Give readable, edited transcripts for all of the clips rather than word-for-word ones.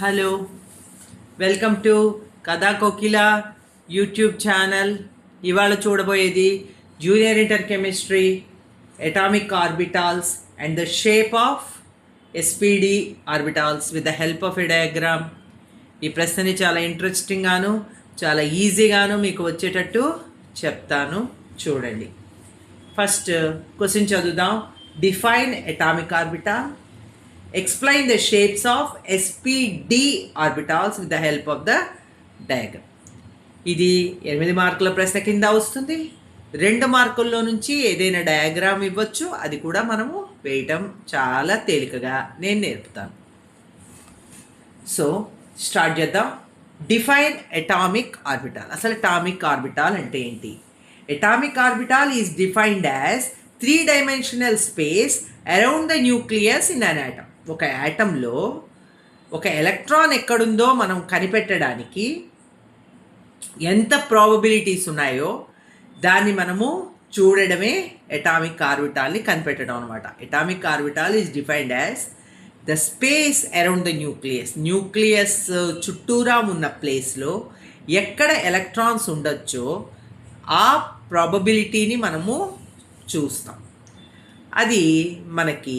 Hello, welcome to కథా కోకిల YouTube channel. ఇవాళ చూడబోయేది junior inter chemistry, atomic orbitals and the shape of SPD orbitals with the help of a diagram. ఈ ప్రశ్నని చాలా ఇంట్రెస్టింగ్గాను చాలా ఈజీగాను మీకు వచ్చేటట్టు చెప్తాను, చూడండి. ఫస్ట్ క్వశ్చన్ చదువుదాం. Define atomic orbital. Explain the shapes of sp-d orbitals with the help of the diagram. ఇది 8 మార్కుల ప్రశ్న కింద వస్తుంది. 2 మార్కుల్లో నుంచి ఏదైనా డయాగ్రామ్ ఇవ్వచ్చు, అది కూడా మనము వేయటం చాలా తేలికగా నేను నేర్పుతాను. సో స్టార్ట్ చేద్దాం. Define atomic orbital. అసలు అటామిక్ ఆర్బిటాల్ అంటే ఏంటి? Atomic orbital is defined as 3-dimensional space around the nucleus in an atom. ఒక యాటంలో ఒక ఎలక్ట్రాన్ ఎక్కడుందో మనం కనిపెట్టడానికి ఎంత ప్రాబబిలిటీస్ ఉన్నాయో దాన్ని మనము చూడడమే అటామిక్ ఆర్బిటాల్ని కనిపెట్టడం అనమాట. Atomic orbital is defined as the space around the nucleus. Nucleus చుట్టూరా ఉన్న ప్లేస్లో ఎక్కడ ఎలక్ట్రాన్స్ ఉండొచ్చో ఆ ప్రాబబిలిటీని మనము చూస్తాం. అది మనకి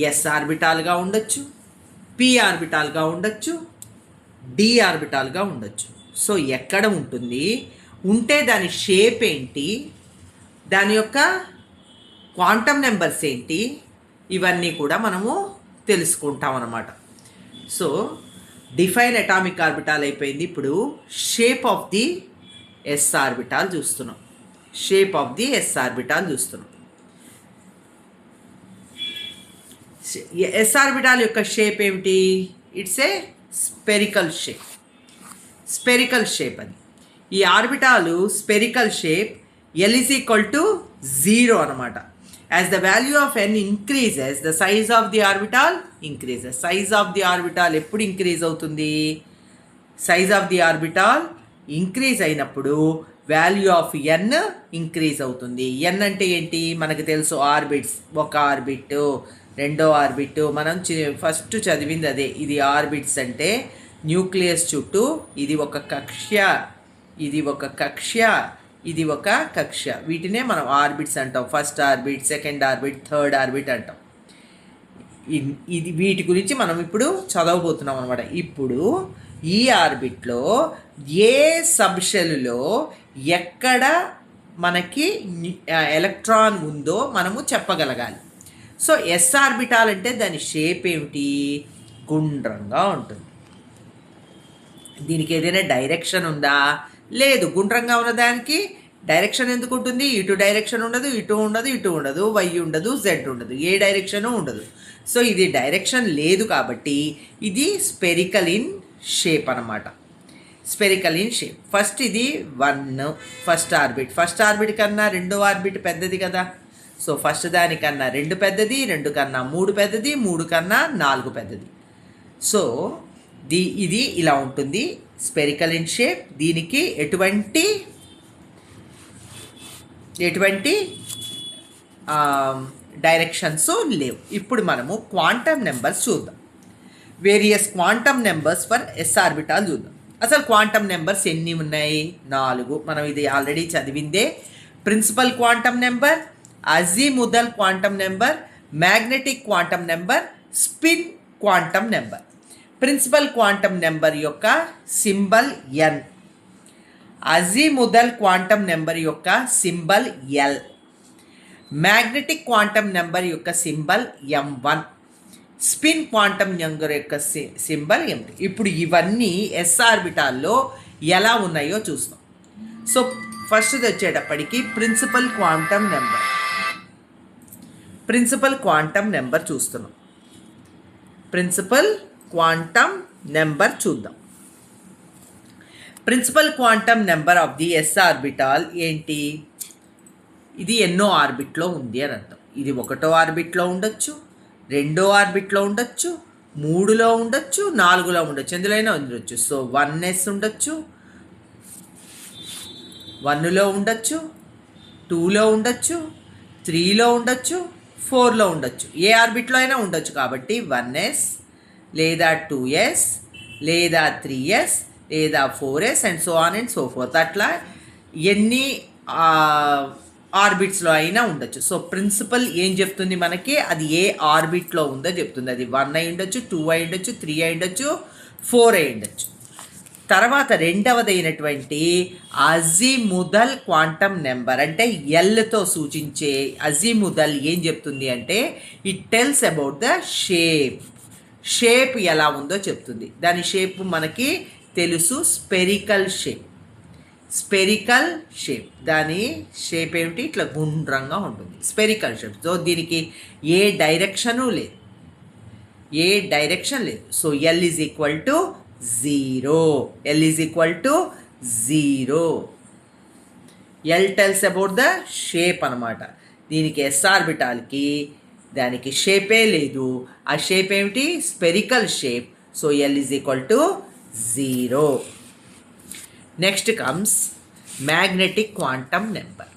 ఎస్ ఆర్బిటాల్గా ఉండొచ్చు, పి ఆర్బిటాల్గా ఉండొచ్చు, డి ఆర్బిటాల్గా ఉండొచ్చు. సో ఎక్కడ ఉంటుంది, ఉంటే దాని షేప్ ఏంటి, దాని యొక్క క్వాంటమ్ నెంబర్స్ ఏంటి, ఇవన్నీ కూడా మనము తెలుసుకుంటాం అన్నమాట. సో డిఫైన్ అటామిక్ ఆర్బిటాల్ అయిపోయింది. ఇప్పుడు shape of the S orbital చూస్తున్నాం. Shape of the S orbital చూస్తున్నాం. ఎస్ ఆర్బిటాల్ యొక్క షేప్ ఏమిటి? It's a spherical shape. Spherical shape అది. ఈ orbital spherical shape. L is equal to 0 అనమాట. As the value of n increases the size of the orbital increases. Size of the orbital ఎప్పుడు increase అవుతుంది? Size of the orbital increase అయినప్పుడు value of n increase అవుతుంది. n అంటే ఏంటి మనకు తెలుసు, orbits. ఒక ఆర్బిట్, రెండో ఆర్బిట్, మనం ఫస్ట్ చదివింది అదే. ఇది ఆర్బిట్స్ అంటే న్యూక్లియస్ చుట్టూ ఇది ఒక కక్ష్య, ఇది ఒక కక్ష్య, ఇది ఒక కక్ష్య. వీటినే మనం ఆర్బిట్స్ అంటాం. First orbit, second orbit, third orbit అంటాం. ఇది వీటి గురించి మనం ఇప్పుడు చదవబోతున్నాం అనమాట. ఇప్పుడు ఈ ఆర్బిట్లో ఏ సబ్షెల్లో ఎక్కడ మనకి ఎలక్ట్రాన్ ఉందో మనము చెప్పగలగాలి. సో ఎస్ ఆర్బిటాల్ అంటే దాని షేప్ ఏమిటి? గుండ్రంగా ఉంటుంది. దీనికి ఏదైనా డైరెక్షన్ ఉందా? లేదు. గుండ్రంగా ఉన్నదానికి డైరెక్షన్ ఎందుకు ఉంటుంది? ఇటు డైరెక్షన్ ఉండదు, ఇటు ఉండదు, ఇటు ఉండదు, వై ఉండదు, జెడ్ ఉండదు, ఏ డైరెక్షను ఉండదు. సో ఇది డైరెక్షన్ లేదు కాబట్టి ఇది స్పెరికల్ ఇన్ షేప్ అనమాట. Spherical in shape. ఫస్ట్ ఇది 1 ఫస్ట్ ఆర్బిట్. ఫస్ట్ ఆర్బిట్ కన్నా రెండో ఆర్బిట్ పెద్దది కదా. సో ఫస్ట్ దానికన్నా 2 పెద్దది, 2 కన్నా 3 పెద్దది, 3 కన్నా 4 పెద్దది. సో ఇది ఇలా ఉంటుంది, స్పెరికల్ ఇన్ షేప్. దీనికి ఎటువంటి డైరెక్షన్స్ లేవు. ఇప్పుడు మనము క్వాంటమ్ నెంబర్స్ చూద్దాం. Various quantum numbers for S orbital చూద్దాం. అసలు క్వాంటమ్ నెంబర్స్ ఎన్ని ఉన్నాయి? 4. మనం ఇది ఆల్రెడీ చదివిందే. Principal quantum number, azimuthal quantum number, magnetic quantum number, spin quantum number. Principal quantum number యొక్క symbol n, azimuthal quantum number యొక్క symbol l, magnetic quantum number యొక్క symbol m1, spin quantum number యొక్క symbol m2. ఇప్పుడు ఇవన్నీ S ఆర్బిటాల్లో ఎలా ఉన్నాయో చూస్తాం. సో ఫస్ట్ వచ్చేటప్పటికి principal quantum number. Principal quantum number చూస్తున్నాం. ప్రిన్సిపల్ క్వాంటమ్ నెంబర్ చూద్దాం. Principal quantum number of the S orbital ఏంటి? ఇది ఎన్నో ఆర్బిట్లో ఉంది అని అర్థం. ఇది 1వ ఆర్బిట్లో ఉండొచ్చు, 2వ ఆర్బిట్లో ఉండొచ్చు, 3లో ఉండొచ్చు, 4లో ఉండొచ్చు, ఎందులోనైనా ఉండొచ్చు. సో 1s ఉండొచ్చు, 1లో ఉండొచ్చు, 2లో ఉండొచ్చు, 3లో ఉండొచ్చు, 4లో ఉండొచ్చు. ఏ ఆర్బిట్లో అయినా ఉండొచ్చు కాబట్టి 1s, లేదా 2s లేదా 3s లేదా 4s and so on and so fourth. అట్లా ఎన్ని ఆర్బిట్స్లో అయినా ఉండొచ్చు. సో ప్రిన్సిపల్ ఏం చెప్తుంది మనకి, అది ఏ ఆర్బిట్లో ఉందో చెప్తుంది. అది 1 అయి ఉండొచ్చు, 2 అయి ఉండొచ్చు, 3 అయి ఉండొచ్చు, 4 అయి ఉండొచ్చు. తర్వాత రెండవదైనటువంటి అజిముదల్ క్వాంటమ్ నెంబర్, అంటే ఎల్తో సూచించే అజిముదల్ ఏం చెప్తుంది అంటే it tells about the shape ఎలా ఉందో చెప్తుంది. దాని షేప్ మనకి తెలుసు, స్పెరికల్ షేప్. దాని షేప్ ఏమిటి, ఇట్లా గుండ్రంగా ఉంటుంది, స్పెరికల్ షేప్. సో దీనికి ఏ డైరెక్షన్ లేదు. So L is equal to 0. L tells about the shape అనమాట. దీనికి ఎస్ ఆర్బిటాల్కి దానికి షేపే లేదు. ఆ షేప్ ఏమిటి, spherical shape. So L is equal to 0. Next comes magnetic quantum number.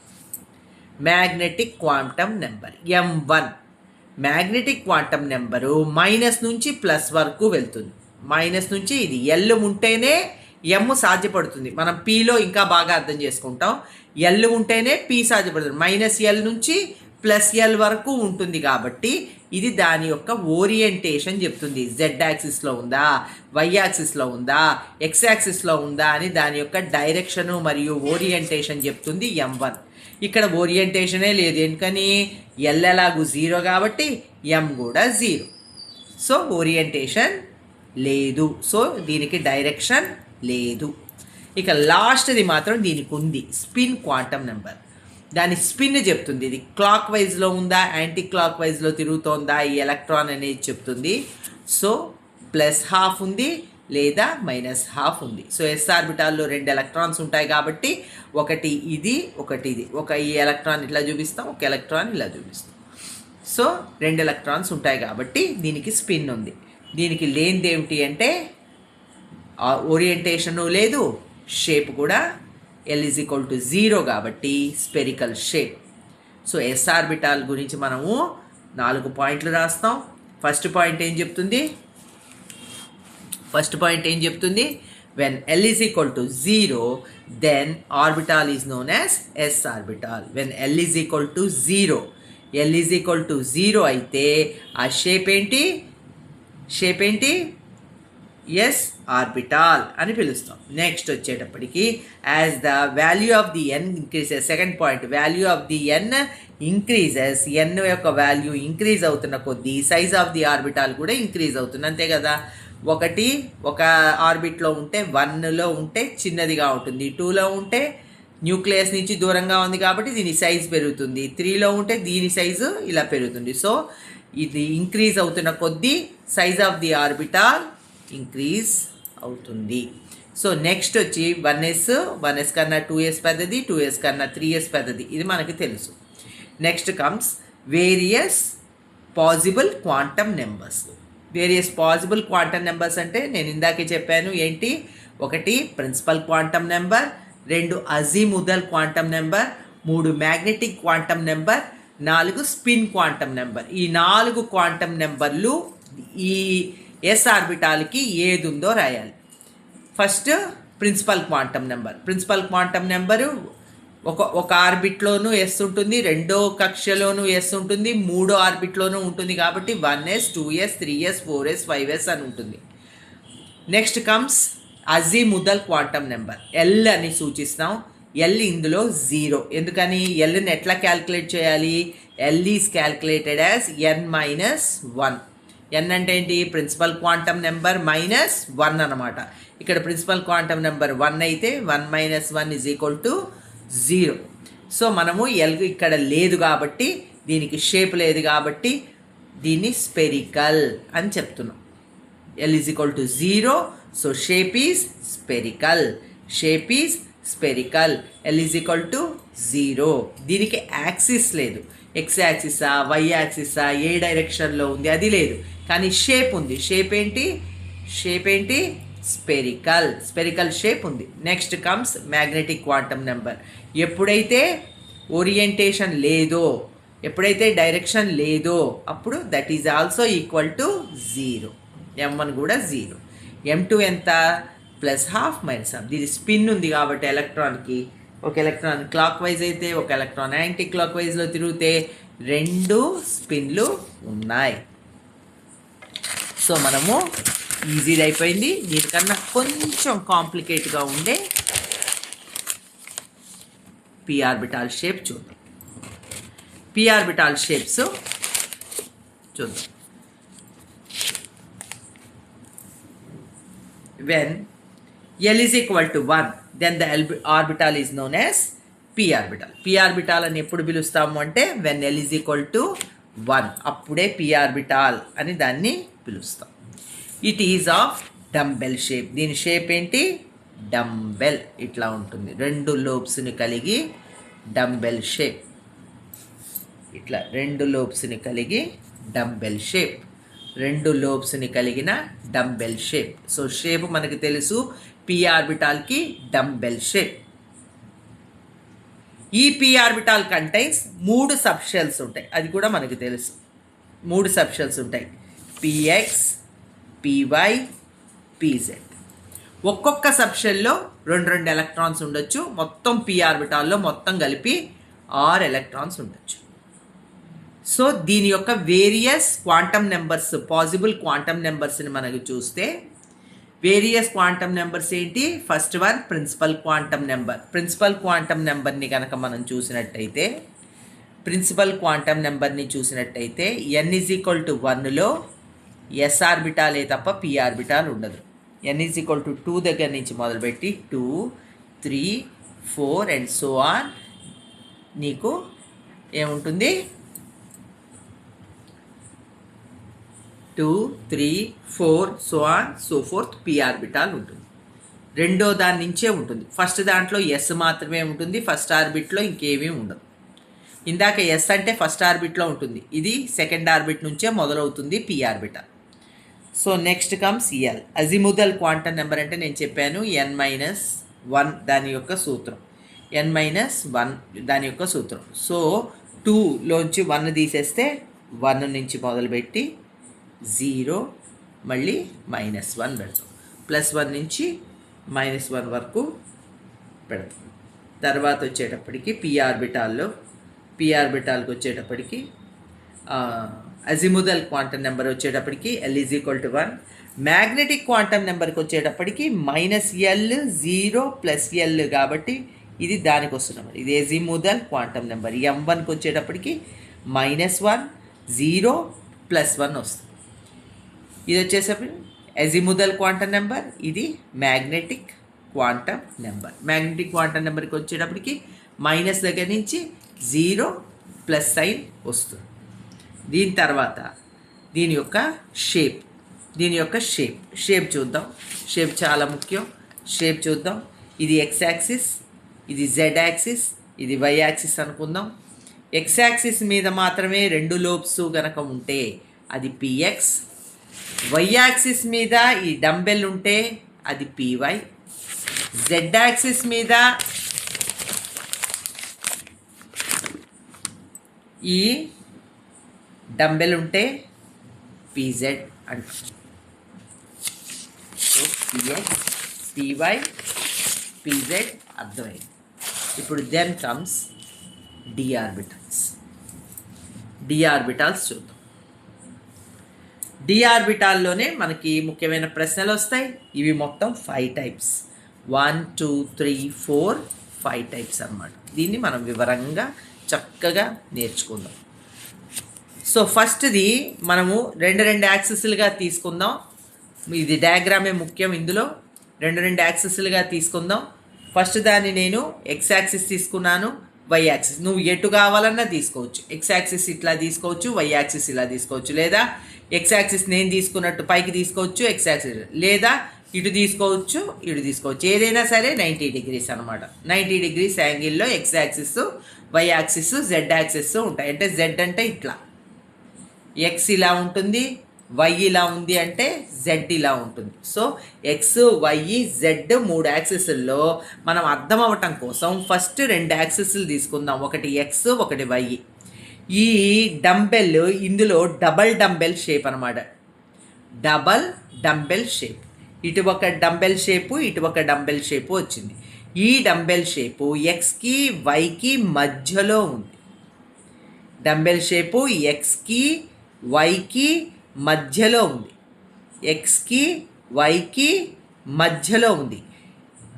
M1. Magnetic quantum number minus నుంచి plus వరకు వెళ్తుంది. మైనస్ నుంచి ఇది ఎల్ ఉంటేనే ఎమ్ సాధ్యపడుతుంది. మనం పీలో ఇంకా బాగా అర్థం చేసుకుంటాం. ఎల్ ఉంటేనే పీ సాధ్యపడుతుంది. మైనస్ ఎల్ నుంచి ప్లస్ ఎల్ వరకు ఉంటుంది కాబట్టి ఇది దాని యొక్క ఓరియంటేషన్ చెప్తుంది. జెడ్ యాక్సిస్లో ఉందా, వై యాక్సిస్లో ఉందా, ఎక్స్ యాక్సిస్లో ఉందా అని దాని యొక్క డైరెక్షను మరియు ఓరియంటేషన్ చెప్తుంది M1. ఇక్కడ ఓరియంటేషనే లేదు, ఎందుకని ఎల్ ఎలాగూ 0 కాబట్టి ఎం కూడా 0. సో ఓరియంటేషన్ లేదు. సో దీనికి డైరెక్షన్ లేదు. ఇక లాస్ట్ది మాత్రం దీనికి ఉంది, స్పిన్ క్వాంటమ్ నెంబర్. దాని స్పిన్ చెప్తుంది. ఇది క్లాక్ వైజ్లో ఉందా, యాంటీ క్లాక్ వైజ్లో తిరుగుతోందా ఈ ఎలక్ట్రాన్ అనేది చెప్తుంది. సో +½ ఉంది లేదా -½ ఉంది. సో ఎస్ ఆర్బిటాల్లో 2 ఎలక్ట్రాన్స్ ఉంటాయి కాబట్టి ఒకటి ఇది, ఒకటి ఇది. ఈ ఎలక్ట్రాన్ ఇట్లా చూపిస్తాం, ఒక ఎలక్ట్రాన్ ఇలా చూపిస్తాం. సో 2 ఎలక్ట్రాన్స్ ఉంటాయి కాబట్టి దీనికి స్పిన్ ఉంది. దీనికి లేనిది ఏమిటి అంటే ఓరియంటేషను లేదు, షేప్ కూడా L ఈజ్ ఈక్వల్ టు 0 కాబట్టి spherical shape. So S orbital గురించి మనము 4 పాయింట్లు రాస్తాం. ఫస్ట్ పాయింట్ ఏం చెప్తుంది, when L is equal to 0 then orbital is known as S orbital. When L is equal to 0 అయితే ఆ షేప్ ఏంటి, ఎస్ ఆర్బిటాల్ అని పిలుస్తాం. నెక్స్ట్ వచ్చేటప్పటికి as the value of the N increases, second point, value of the N increases, N యొక్క value increase అవుతున్న కొద్దీ size of the orbital కూడా ఇంక్రీజ్ అవుతుంది. అంతే కదా, ఒక ఆర్బిట్లో ఉంటే 1లో ఉంటే చిన్నదిగా ఉంటుంది, 2లో ఉంటే న్యూక్లియస్ నుంచి దూరంగా ఉంది కాబట్టి దీని సైజ్ పెరుగుతుంది, 3లో ఉంటే దీని సైజు ఇలా పెరుగుతుంది. సో ఇది ఇంక్రీజ్ అవుతున్న కొద్దీ size of the orbital increase అవుతుంది. సో నెక్స్ట్ వచ్చి 1s కన్నా 2s పెద్దది, 2s కన్నా 3s పెద్దది, ఇది మనకి తెలుసు. Next comes various possible quantum numbers. అంటే నేను ఇందాకే చెప్పాను ఏంటి, 1 principal quantum number, 2 azimuthal quantum number, 3 magnetic quantum number, 4 spin quantum number. ఈ 4 క్వాంటమ్ నెంబర్లు ఈ ఎస్ ఆర్బిటాల్కి ఏది ఉందో రాయాలి. ఫస్ట్ ప్రిన్సిపల్ క్వాంటమ్ నెంబరు ఒక ఆర్బిట్లోనూ ఎస్ ఉంటుంది, రెండో కక్షలోనూ ఎస్ ఉంటుంది, మూడో ఆర్బిట్లోనూ ఉంటుంది కాబట్టి 1s 2s 3s 4s 5s అని ఉంటుంది. Next comes azimuthal quantum number, L అని సూచిస్తాం. ఎల్ ఇందులో 0, ఎందుకని ఎల్ని ఎట్లా క్యాల్కులేట్ చేయాలి, L is calculated as n-1. n అంటే ఏంటి, ప్రిన్సిపల్ క్వాంటమ్ నెంబర్ -1 అనమాట. ఇక్కడ ప్రిన్సిపల్ క్వాంటమ్ నెంబర్ 1 అయితే 1 - 1 ఈజ్ ఈక్వల్ టు 0. సో మనము ఎల్ ఇక్కడ లేదు కాబట్టి, దీనికి షేప్ లేదు కాబట్టి దీన్ని స్పెరికల్ అని చెప్తున్నాం. L is equal to 0, so shape is spherical. L is equal to 0. దీనికి యాక్సిస్ లేదు, ఎక్స్ యాక్సిసా వై యాక్సిసా ఏ డైరెక్షన్లో ఉంది అది లేదు, కానీ షేప్ ఉంది. షేప్ ఏంటి స్పెరికల్ షేప్ ఉంది. Next comes magnetic quantum number. ఎప్పుడైతే ఓరియంటేషన్ లేదో, ఎప్పుడైతే డైరెక్షన్ లేదో అప్పుడు that is also equal to 0. M1 కూడా 0. M2 ఎంత? +12 -12. దీని స్పిన్ ఉంది కాబట్టి ఎలక్ట్రాన్కి, ఒక ఎలక్ట్రాన్ క్లాక్ వైజ్ అయితే ఒక ఎలక్ట్రాన్ యాంటీ క్లాక్ వైజ్లో తిరిగితే 2 స్పిన్లు ఉన్నాయి. సో మనము ఈజీగా అయిపోయింది. దీనికన్నా కొంచెం కాంప్లికేట్గా ఉండే p ఆర్బిటాల్ షేప్ చూద్దాం. p ఆర్బిటాల్ షేప్స్ చూద్దాం. When L is equal to 1, then the orbital is known as p orbital. p orbital అని ఎప్పుడు పిలుస్తాము అంటే when L is equal to 1, అప్పుడే p orbital అని దాన్ని పిలుస్తాం. It is of dumbbell shape. దీని షేప్ ఏంటి? డంబెల్. ఇట్లా ఉంటుంది, 2 లోబ్స్ని కలిగి డంబెల్ షేప్. ఇట్లా 2 లోబ్స్ని కలిగి డంబెల్ షేప్, 2 లోబ్స్ని కలిగిన డంబెల్ షేప్. సో షేప్ మనకి తెలుసు, p ఆర్బిటాల్కి డంబెల్ షేప్. ఈ p ఆర్బిటాల్ కంటైన్స్ 3 సబ్షెల్స్ ఉంటాయి, అది కూడా మనకి తెలుసు. 3 సబ్షెల్స్ ఉంటాయి, px, py, pz. ఒక్కొక్క సబ్షెల్లో 2 ఎలక్ట్రాన్స్ ఉండొచ్చు. మొత్తం p ఆర్బిటాల్లో మొత్తం కలిపి 6 ఎలక్ట్రాన్స్ ఉండొచ్చు. సో దీని యొక్క various quantum numbers, possible quantum నెంబర్స్ని మనకు చూస్తే వేరియస్ క్వాంటమ్ నెంబర్స్ ఏంటి? First one principal quantum number. Principal quantum నెంబర్ని కనుక మనం చూసినట్టయితే, n ఈజ్ ఈక్వల్ టు 1లో s ఆర్బిటాలే తప్ప p ఆర్బిటాల్ ఉండదు. n ఈజ్ ఈక్వల్ టు 2 దగ్గర నుంచి మొదలుపెట్టి 2, 3, 4 అండ్ సో ఆన్ నీకు ఏముంటుంది? 2, 3, 4 so on so fourth p orbital ఉంటుంది. రెండో దాని నుంచే ఉంటుంది. ఫస్ట్ దాంట్లో s మాత్రమే ఉంటుంది, ఫస్ట్ ఆర్బిట్లో ఇంకేమీ ఉండదు. ఇందాక s అంటే ఫస్ట్ ఆర్బిట్లో ఉంటుంది, ఇది సెకండ్ ఆర్బిట్ నుంచే మొదలవుతుంది p ఆర్బిటాల్. So next comes L. Azimuthal quantum number అంటే నేను చెప్పాను n-1 దాని యొక్క సూత్రం, n-1 దాని యొక్క సూత్రం. సో 2లోంచి 1 తీసేస్తే 1 నుంచి మొదలుపెట్టి 0 మళ్ళీ -1 పెడతాం, +1 నుంచి -1 వరకు పెడతాం. తర్వాత వచ్చేటప్పటికి p ఆర్బిటాల్కి వచ్చేటప్పటికి అజిముదల్ క్వాంటమ్ నెంబర్ వచ్చేటప్పటికి L is equal to 1. Magnetic quantum నెంబర్కి వచ్చేటప్పటికి -L, 0 + L కాబట్టి ఇది దానికి వస్తున్నమాట. ఇది అజిముదల్ క్వాంటమ్ నెంబర్. M1కి వచ్చేటప్పటికి -1, 0 + 1 వస్తుంది. ఇది వచ్చేసరికి అజిముదల్ క్వాంటమ్ నెంబర్, ఇది magnetic quantum number. Magnetic quantum నెంబర్కి వచ్చేటప్పటికి మైనస్ దగ్గర నుంచి 0 + సైన్ వస్తుంది. దీని తర్వాత దీని యొక్క షేప్ చూద్దాం. షేప్ చాలా ముఖ్యం. షేప్ చూద్దాం. ఇది x యాక్సిస్, ఇది z యాక్సిస్, ఇది y యాక్సిస్ అనుకుందాం. x యాక్సిస్ మీద మాత్రమే 2 లోబ్స్ గనక ఉంటే అది px, y యాక్సిస్ మీద ఈ డంబెల్ ఉంటే అది py, z యాక్సిస్ మీద ఈ డంబెల్ ఉంటే pz అంటాం. సో px, py, pz అర్థమైంది. ఇప్పుడు దెన్ కమ్స్ d ఆర్బిటాల్స్ చూద్దాం. d ఆర్బిటాల్లోనే మనకి ముఖ్యమైన ప్రశ్నలు వస్తాయి. ఇవి మొత్తం 5 టైప్స్, 1, 2, 3, 4, 5 టైప్స్ అన్నమాట. దీన్ని మనం వివరంగా చక్కగా నేర్చుకుందాం. సో ఫస్ట్ది మనము 2 యాక్సిస్లుగా తీసుకుందాం. ఇది డయాగ్రామే ముఖ్యం. ఇందులో 2 యాక్సిస్లుగా తీసుకుందాం. ఫస్ట్ దాన్ని నేను x యాక్సిస్ తీసుకున్నాను, y యాక్సిస్. నువ్వు ఎటు కావాలన్నా తీసుకోవచ్చు. x యాక్సిస్ ఇట్లా తీసుకోవచ్చు, y యాక్సిస్ ఇలా తీసుకోవచ్చు, లేదా x యాక్సిస్ నేను తీసుకున్నట్టు పైకి తీసుకోవచ్చు, x యాక్సిస్, లేదా ఇటు తీసుకోవచ్చు, ఇటు తీసుకోవచ్చు. ఏదైనా సరే 90 డిగ్రీస్ అనమాట. 90 డిగ్రీస్ యాంగిల్లో x axis, y axis, z axis ఉంటాయి. అంటే z అంటే ఇట్లా, x ఇలా ఉంటుంది, y ఇలా ఉంది అంటే z ఇలా ఉంటుంది. సో x, y, z 3 యాక్సిస్ల్లో మనం అర్థం అవ్వటం కోసం ఫస్ట్ 2 యాక్సిస్లు తీసుకుందాం. ఒకటి x, ఒకటి y. ఈ డంబెల్ ఇందులో డబల్ డంబెల్ షేప్ అనమాట. Double dumbbell shape. ఇటు ఒక డంబెల్ షేపు, ఇటు ఒక డంబెల్ షేపు వచ్చింది. ఈ డంబెల్ షేపు ఎక్స్కి వైకి మధ్యలో ఉంది. డంబెల్ షేపు ఎక్స్కి వైకి మధ్యలో ఉంది. ఎక్స్కి వైకి మధ్యలో ఉంది.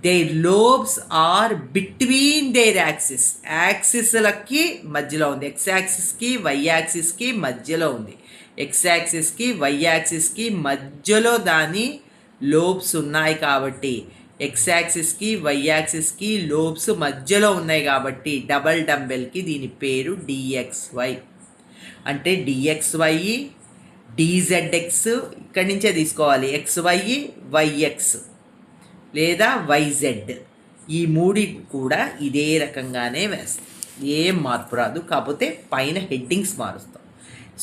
Their lobes are between their axis. యాక్సిస్లకి మధ్యలో ఉంది. ఎక్స్ యాక్సిస్కి వై యాక్సిస్కి మధ్యలో ఉంది. ఎక్స్ యాక్సిస్కి వై యాక్సిస్కి మధ్యలో దాని లోబ్స్ ఉన్నాయి కాబట్టి, ఎక్స్ యాక్సిస్కి వై యాక్సిస్కి లోబ్స్ మధ్యలో ఉన్నాయి కాబట్టి డబల్ డంబెల్కి దీని పేరు డిఎక్స్వై. అంటే డిఎక్స్వై డిజెడ్ఎక్స్ ఇక్కడి నుంచే తీసుకోవాలి. ఎక్స్వై వైఎక్స్ లేదా వైజెడ్, ఈ మూడి కూడా ఇదే రకంగానే వేస్తాం. ఏం మార్పు రాదు, కాకపోతే పైన హెడ్డింగ్స్ మారుస్తాం.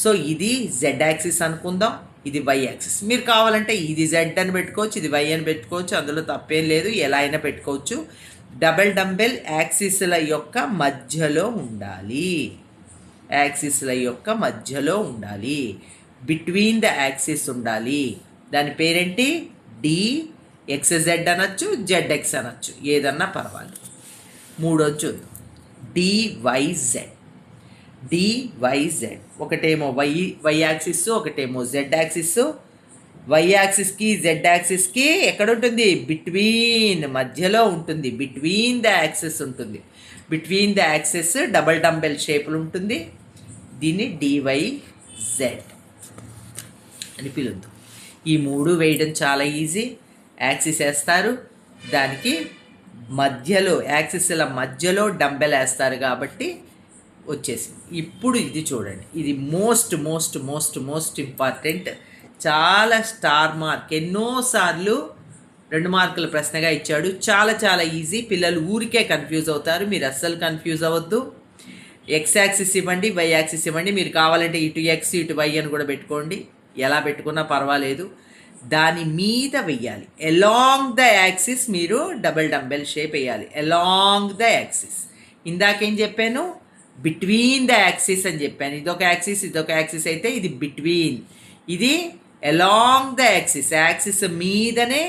సో ఇది జెడ్ యాక్సిస్ అనుకుందాం, ఇది వై యాక్సిస్. మీరు కావాలంటే ఇది జెడ్ అని పెట్టుకోవచ్చు, ఇది వై అని పెట్టుకోవచ్చు, అందులో తప్పేం లేదు, ఎలా అయినా పెట్టుకోవచ్చు. డబల్ డంబెల్ యాక్సిస్ల యొక్క మధ్యలో ఉండాలి. యాక్సిస్ల యొక్క మధ్యలో ఉండాలి. బిట్వీన్ ద యాక్సిస్ ఉండాలి. దాని పేరేంటి? డి ఎక్స్జెడ్ అనొచ్చు, జెడ్ఎక్స్ అనొచ్చు, ఏదన్నా పర్వాలేదు. మూడోది చూద్దాం, డివైజెడ్. డివైజెడ్ ఒకటేమో వై యాక్సిస్, ఒకటేమో జెడ్ యాక్సిస్. వై యాక్సిస్కి జెడ్ యాక్సిస్కి ఎక్కడ ఉంటుంది? బిట్వీన్, మధ్యలో ఉంటుంది. బిట్వీన్ ద యాక్సిస్ ఉంటుంది. Between the axis double dumbbell షేపులు ఉంటుంది. దీన్ని డివైజెడ్ అని పిలుద్దాం. ఈ మూడు వేయడం చాలా ఈజీ. యాక్సిస్ వేస్తారు, దానికి మధ్యలో యాక్సిస్ల మధ్యలో డంబెల్ వేస్తారు కాబట్టి వచ్చేసింది. ఇప్పుడు ఇది చూడండి, ఇది most most most most important. చాలా స్టార్ మార్క్, ఎన్నోసార్లు 2 మార్కుల ప్రశ్నగా ఇచ్చాడు. చాలా చాలా ఈజీ. పిల్లలు ఊరికే కన్ఫ్యూజ్ అవుతారు, మీరు అస్సలు కన్ఫ్యూజ్ అవ్వద్దు. ఎక్స్ యాక్సిస్ ఇవ్వండి, వై యాక్సిస్ ఇవ్వండి. మీరు కావాలంటే ఇటు ఎక్స్ ఇటు వై అని కూడా పెట్టుకోండి, ఎలా పెట్టుకున్నా పర్వాలేదు. దాని మీద వెయ్యాలి. అలాంగ్ ద యాక్సిస్ మీరు డబుల్ డంబెల్ షేప్ వేయాలి. Along the axis. ఇందాకేం చెప్పాను? బిట్వీన్ ద యాక్సిస్ అని చెప్పాను. ఇదొక యాక్సిస్, ఇదొక యాక్సిస్ అయితే ఇది బిట్వీన్, ఇది అలాంగ్ ద యాక్సిస్. యాక్సిస్ మీదనే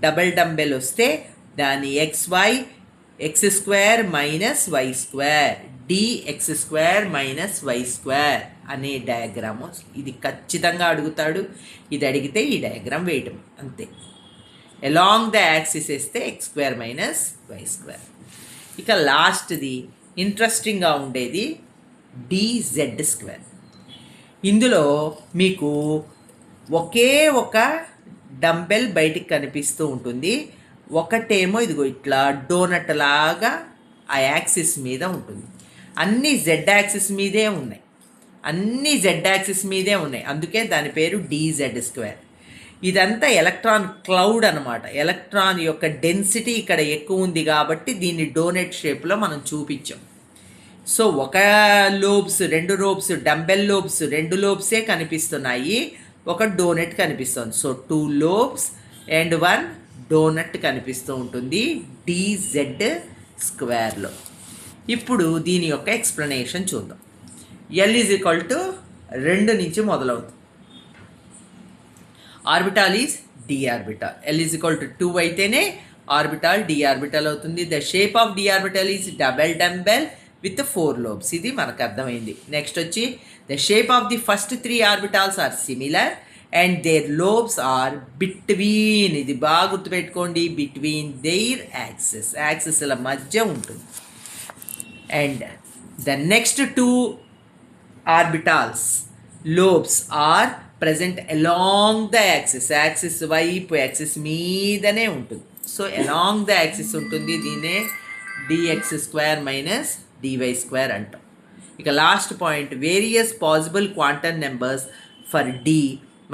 డబల్ డంబెల్ వస్తే దాని XY x square minus y square, d x square minus y square అనే డయాగ్రాము. ఇది ఖచ్చితంగా అడుగుతాడు. ఇది అడిగితే ఈ డయాగ్రామ్ వేయటం అంతే. అలాంగ్ ద యాక్సిస్ వేస్తే x square minus y square. ఇక లాస్ట్ది ఇంట్రెస్టింగ్గా ఉండేది డిజెడ్ స్క్వేర్. ఇందులో మీకు ఒకే ఒక డంబెల్ బయటికి కనిపిస్తూ ఉంటుంది. ఒకటేమో ఇదిగో ఇట్లా డోనట్ లాగా ఆ యాక్సిస్ మీద ఉంటుంది. అన్నీ జెడ్ యాక్సిస్ మీదే ఉన్నాయి, అన్నీ జెడ్ యాక్సిస్ మీదే ఉన్నాయి. అందుకే దాని పేరు డిజెడ్ స్క్వేర్. ఇదంతా ఎలక్ట్రాన్ క్లౌడ్ అనమాట. ఎలక్ట్రాన్ యొక్క డెన్సిటీ ఇక్కడ ఎక్కువ ఉంది కాబట్టి దీన్ని డోనెట్ షేప్లో మనం చూపించాం. సో ఒక లోబ్స్, 2 లోబ్స్, డంబెల్ లోబ్స్ 2 లోబ్సే కనిపిస్తున్నాయి, ఒక డోనెట్ కనిపిస్తుంది. సో 2 లోబ్స్ అండ్ 1 డోనట్ కనిపిస్తూ ఉంటుంది డిజెడ్ స్క్వేర్లో. ఇప్పుడు దీని యొక్క ఎక్స్ప్లెనేషన్ చూద్దాం. L ఈజ్ ఈక్వల్ టు 2 నుంచి మొదలవుతుంది. Orbital is D orbital. L is equal to 2 అయితేనే ఆర్బిటాల్ డి ఆర్బిటాల్ అవుతుంది. The shape of D orbital is double dumbbell with 4 lobes. ఇది మనకు అర్థమైంది. నెక్స్ట్ వచ్చి the shape of the first 3 orbitals are similar and their lobes are between. ఇది బాగా గుర్తుపెట్టుకోండి, between their axis, యాక్సిస్ల మధ్య ఉంటుంది. And the next 2 orbitals lobes are present along the axis. Axis వైపు, యాక్సిస్ మీదనే ఉంటుంది. సో along the axis ఉంటుంది. దీనే D X square minus D Y square అంటాం. ఇక last point, various possible quantum numbers for D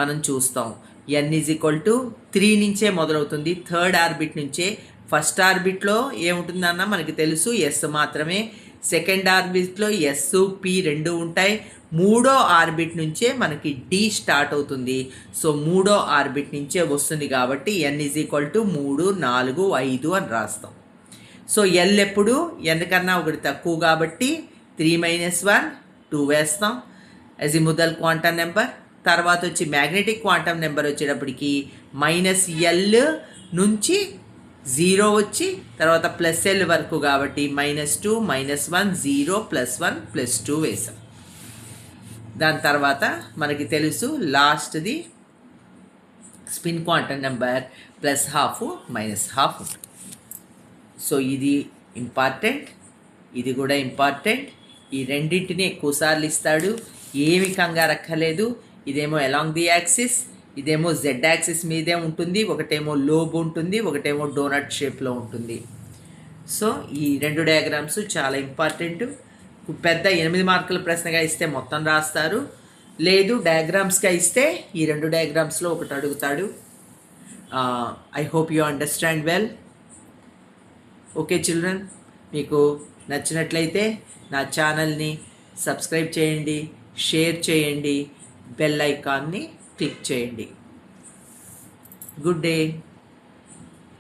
మనం చూస్తాం. n ఈజ్ ఈక్వల్ టు 3 నుంచే మొదలవుతుంది, 3rd ఆర్బిట్ నుంచే. ఫస్ట్ ఆర్బిట్లో ఏముంటుందన్న మనకి తెలుసు, ఎస్ మాత్రమే. సెకండ్ ఆర్బిట్లో ఎస్ పి 2 ఉంటాయి. 3వ ఆర్బిట్ నుంచే మనకి డి స్టార్ట్ అవుతుంది. సో 3వ ఆర్బిట్ నుంచే వస్తుంది కాబట్టి n ఈజ్ ఈక్వల్ టు 3, 4, 5 అని రాస్తాం. సో ఎల్ ఎప్పుడు n కన్నా ఒకటి తక్కువ కాబట్టి 3 - 1 2 వేస్తాం. అజిముథల్ క్వాంటమ్ నెంబర్. తర్వాత వచ్చి మ్యాగ్నెటిక్ క్వాంటమ్ నెంబర్ వచ్చేటప్పటికి -L నుంచి 0 వచ్చి తర్వాత +L వరకు కాబట్టి -2 -1 0 +1 +2 వేసాం. దాని తర్వాత మనకి తెలుసు లాస్ట్ది స్పిన్ క్వాంటమ్ నెంబర్ +12 -12 ఉంటుంది. సో ఇది ఇంపార్టెంట్, ఇది కూడా ఇంపార్టెంట్. ఈ రెండింటిని ఎక్కువసార్లు ఇస్తాడు, ఏమి కంగారక్కర్లేదు. ఇదేమో అలాంగ్ ది యాక్సిస్, ఇదేమో జెడ్ యాక్సిస్ మీదే ఉంటుంది, ఒకటేమో లోబ్ ఉంటుంది, ఒకటేమో డోనట్ షేప్లో ఉంటుంది. సో ఈ 2 డయాగ్రామ్స్ చాలా ఇంపార్టెంట్. పెద్ద 8 మార్కుల ప్రశ్నగా ఇస్తే మొత్తం రాస్తారు, లేదు డయాగ్రామ్స్గా ఇస్తే ఈ 2 డయాగ్రామ్స్లో ఒకటి అడుగుతాడు. I hope you understand well. Okay children, మీకు నచ్చినట్లయితే నా ఛానల్ని సబ్స్క్రైబ్ చేయండి, షేర్ చేయండి, బెల్ ఐకాన్ని క్లిక్ చేయండి. Good day.